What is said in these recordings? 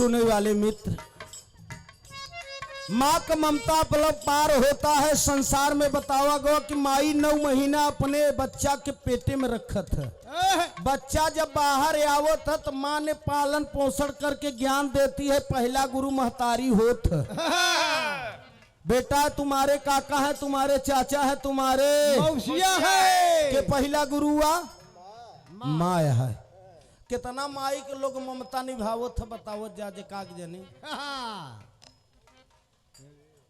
सुने वाले मित्र, माँ का ममता पलब पार होता है संसार में। बतावा गया कि माई 9 महीना अपने बच्चा के पेटे में रखत है। बच्चा जब बाहर आवत है तो माँ ने पालन पोषण करके ज्ञान देती है। पहला गुरु महतारी होत है। बेटा तुम्हारे काका है, तुम्हारे चाचा है, तुम्हारे मौसिया है के पहला गुरुआ माँ है। कितना माई के लोग ममता निभावत है बतावत जाजे काक जने।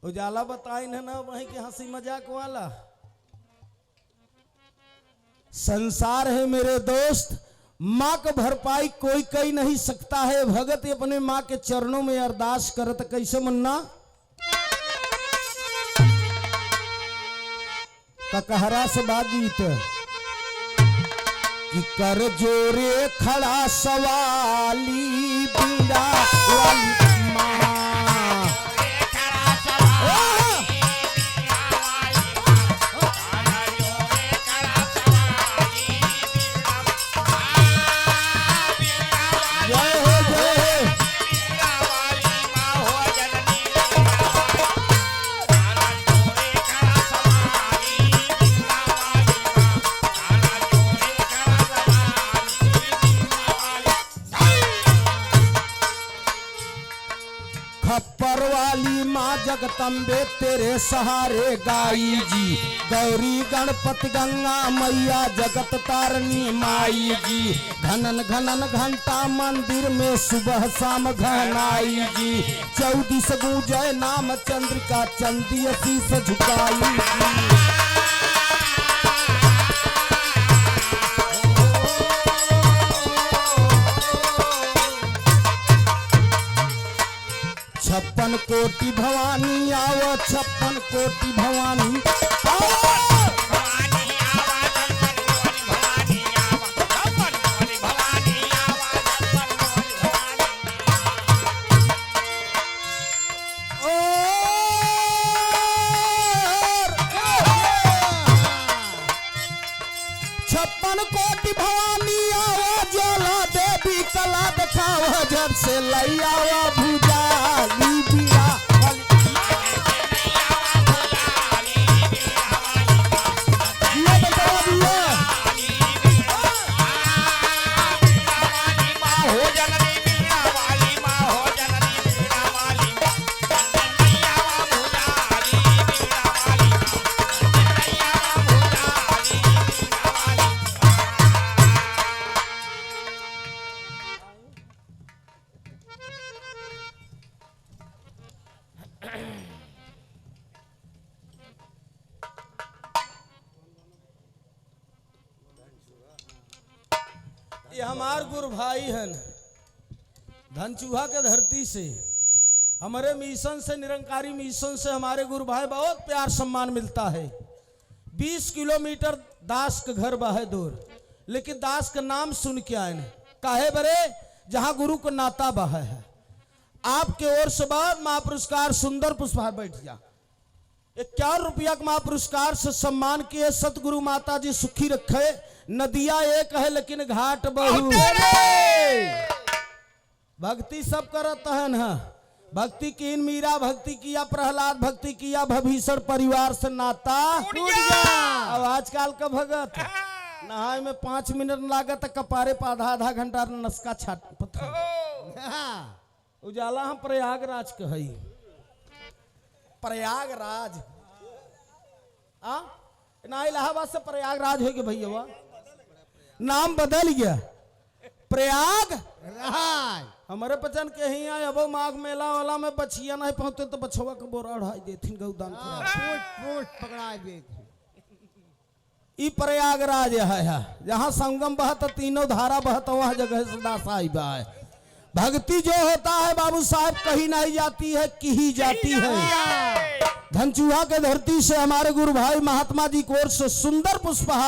उजाला बताई ना वही के हंसी मजाक वाला संसार है मेरे दोस्त। माँ का भरपाई कोई कही नहीं सकता है। भगत अपने माँ के चरणों में अरदास करत कैसे मुन्ना ककहरा से बागीत कि कर जोरे खड़ा सवाली बीड़ा वाली माँ। खप्पर वाली माँ जगदम्बे तेरे सहारे गाई जी। गौरी गणपति गंगा मैया जगत तारनी माई जी। घनन घनन घंटा मंदिर में सुबह शाम घनाई जी। 14 गूंजे नाम चंद्रिका चंदी शीस झुकाई जी। छप्पन कोटि भवानी आओ, 56 कोटि भवानी आओ। छप्पन कोटि भवानी आओ, जोला देवी कला दिखाओ। जब से लई आओ भुजाली बिया ये हमार गुरु भाई हैं धनचूहा के धरती से। हमारे मिशन से, निरंकारी मिशन से हमारे गुरु भाई बहुत प्यार सम्मान मिलता है। 20 किलोमीटर दास के घर बाहे दूर, लेकिन दास का नाम सुन के आए काहे बरे जहां गुरु को नाता बाहे है। आपके ओर से बाद महा पुरस्कार सुंदर पुष्पहार बैठ जा। 51 रुपया का महा पुरस्कार से सम्मान किए। सतगुरु माता जी सुखी रखे। नदिया एक है लेकिन घाट बहु। भक्ति सब करत है ना। भक्ति की मीरा, भक्ति किया प्रहलाद, भक्ति किया भभीषण, परिवार से नाता अब आजकल का भगत नहाए में 5 मिनट लागत, कपारे पर आधा घंटा नस्का छाट। उजाला हम प्रयागराज के हई। प्रयागराज ना इलाहाबाद से प्रयागराज है कि भैया नाम बदल गया प्रयाग। हमारे पचन के ही आए। अब माघ मेला वाला में बछिया नहीं पहुंचते तो बछवा के बोरा उड़ाई देथिन गौदान पकड़ा दे। ई प्रयागराज है जहाँ संगम बहत, तीनों धारा बहत, वह जगह सदा साहिब है। भक्ति जो होता है बाबू साहब कहीं नहीं जाती है, की जाती है। धनचूहा के धरती से हमारे गुरु भाई महात्मा जी की ओर से सुंदर पुष्पहार।